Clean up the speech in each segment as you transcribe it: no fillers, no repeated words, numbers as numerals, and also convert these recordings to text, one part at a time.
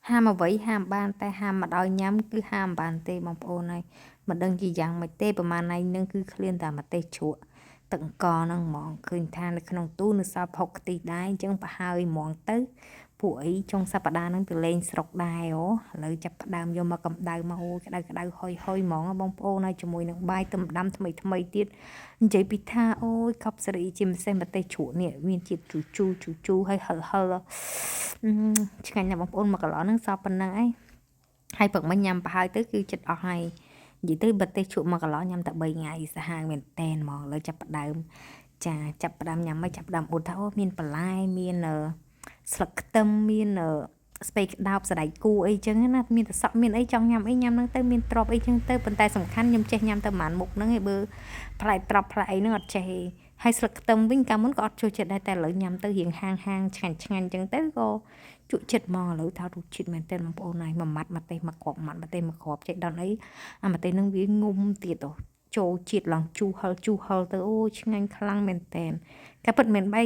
ហាមអ្វីហាមបានតែហាមមកដោយញ៉ាំគឺហាមបានទេបងប្អូនហើយមិនដឹងជាយ៉ាងម៉េចទេប្រហែលថ្ងៃនឹងគឺឃ្លានតែម្ទេសជ្រក់ទឹកអង្ករហ្នឹងហ្មងឃើញថានៅក្នុងទូនៅសល់ផុកខ្ទិះដែរអញ្ចឹងប្រហើយហ្មងទៅពួកអីចុងសប្តាហ៍ហ្នឹងទៅលេងស្រុកដែរអូឥឡូវចាប់ផ្ដើមយកមកកម្ដៅមកអូក្ដៅក្ដៅហុយហុយហ្មងបងប្អូនហើយជាមួយនឹងបាយទឹមដាំថ្មីថ្មីទៀតនិយាយពីថាអូយកប់សេរីជាម្សេសម្ទេសជ្រក់នេះមានជាតិជូរហើយហឹលហឹលឆ្ងាញ់ណាស់បងប្អូនមកកន្លងហ្នឹងសល់ប៉ុណ្ណឹងឯងហើយព្រឹកមិញញ៉ាំប្រហើយទៅគឺចិត្តអស់ហើយនិយាយទៅប្រទេសជ្រក់មកកន្លងញ៉ាំតែ3ថ្ងៃសាហាវមែនតែនហ្មងឥឡូវចាប់ផ្ដើមចាចាប់ផ្ដើមញ៉ាំមកចាប់ផ្ដើមអ៊ុតថាអូមានបន្លែមានស្លឹកខ្ទឹមមានស្ពៃក្តោបសណ្តែកគួរអីចឹងណាមានតែសក់មានអីចង់ញ៉ាំអីញ៉ាំហ្នឹងទៅមានទ្រពអីចឹងទៅប៉ុន្តែសំខាន់ខ្ញុំចេះញ៉ាំតែប្រហែលមុខហ្នឹងឯងបើផ្លែត្រប់ផ្លែអីហ្នឹងអត់ចេះទេហើយស្លឹកខ្ទឹមវិញកាលមុនក៏អត់ចូលចិត្តដែរតែឥឡូវញ៉ាំទៅរៀងហាងឆ្ងាញ់ចឹងទៅក៏ជក់ចិត្តហ្មងឥឡូវថារសជាតិមែនតើបងប្អូនហើយមួយម៉ាត់ម្ទេសមួយគ្រាប់ម៉ាត់ម្ទេសមួយគ្រាប់ចេះដល់អីអាម្ទេសហ្នឹងវាងុំទៀតចូលជាតិឡើងជូរហឹលទៅអូឆ្ងាញ់ខ្លាំងមែនតើតែពិតមិនបាយ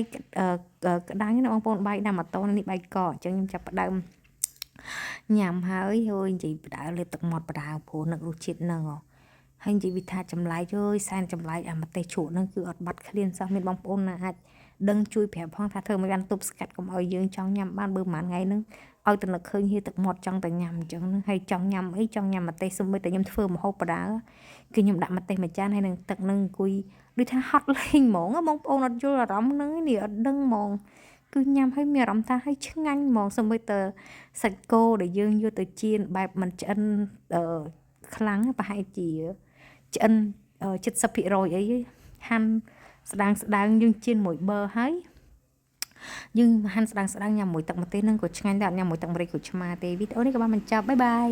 ក្តាំងណាបងប្អូនបាយដាំម៉ូតូនេះបាយកកអញ្ចឹងខ្ញុំចាប់ផ្ដើមញ៉ាំហើយនិយាយបដើលើទឹកមាត់បដើព្រោះនឹករសជាតិហ្នឹងហើយនិយាយវិថាចម្លែកសែនចម្លែកអាម្ទេសជ្រក់ហ្នឹងគឺអត់បាត់ឃ្លានសោះមានបងប្អូនណាអាចដឹងជួយប្រាប់ផងថាធ្វើមិនបានទប់ស្កាត់កុំឲ្យយើងចង់ញ៉ាំបានបើប្រហែលថ្ងៃហ្នឹងឲ្យតែនឹកឃើញហៀទឹកមាត់ចង់តែញ៉ាំអញ្ចឹងហ្នឹងហើយចង់ញ៉ាំអីចង់ញ៉ាំម្ទេសសូម្បីតែខ្ញុំធ្វើម្ហូបបដើគឺខ្ញុំដាក់ម្ទេសមួយចានហើយនឹងទឹកហ្នឹងអង្គុយដូចថាហត់លេងហ្មងបងប្អូនអត់យល់អារម្មណ៍ហ្នឹងនេះអត់ដឹងហ្មងគឺញ៉ាំហើយមានអារម្មណ៍ថាហើយឆ្ងាញ់ហ្មងសូម្បីតែសាច់គោដែលយើងយកទៅចៀនបែបមិនឆ្អិនខ្លាំងប្រហែលជាឆ្អិន70%អីហាន់ស្ដាងយើងចៀនមួយប៊ឺហើយយើងហាន់ស្ដាងញ៉ាំមួយទឹកម្ទេសហ្នឹងក៏ឆ្ងាញ់ដែរអត់ញ៉ាំមួយទឹកម្រេចក៏ឆ្មាទេវីដេអូនេះក៏បានបញ្ចប់បាយ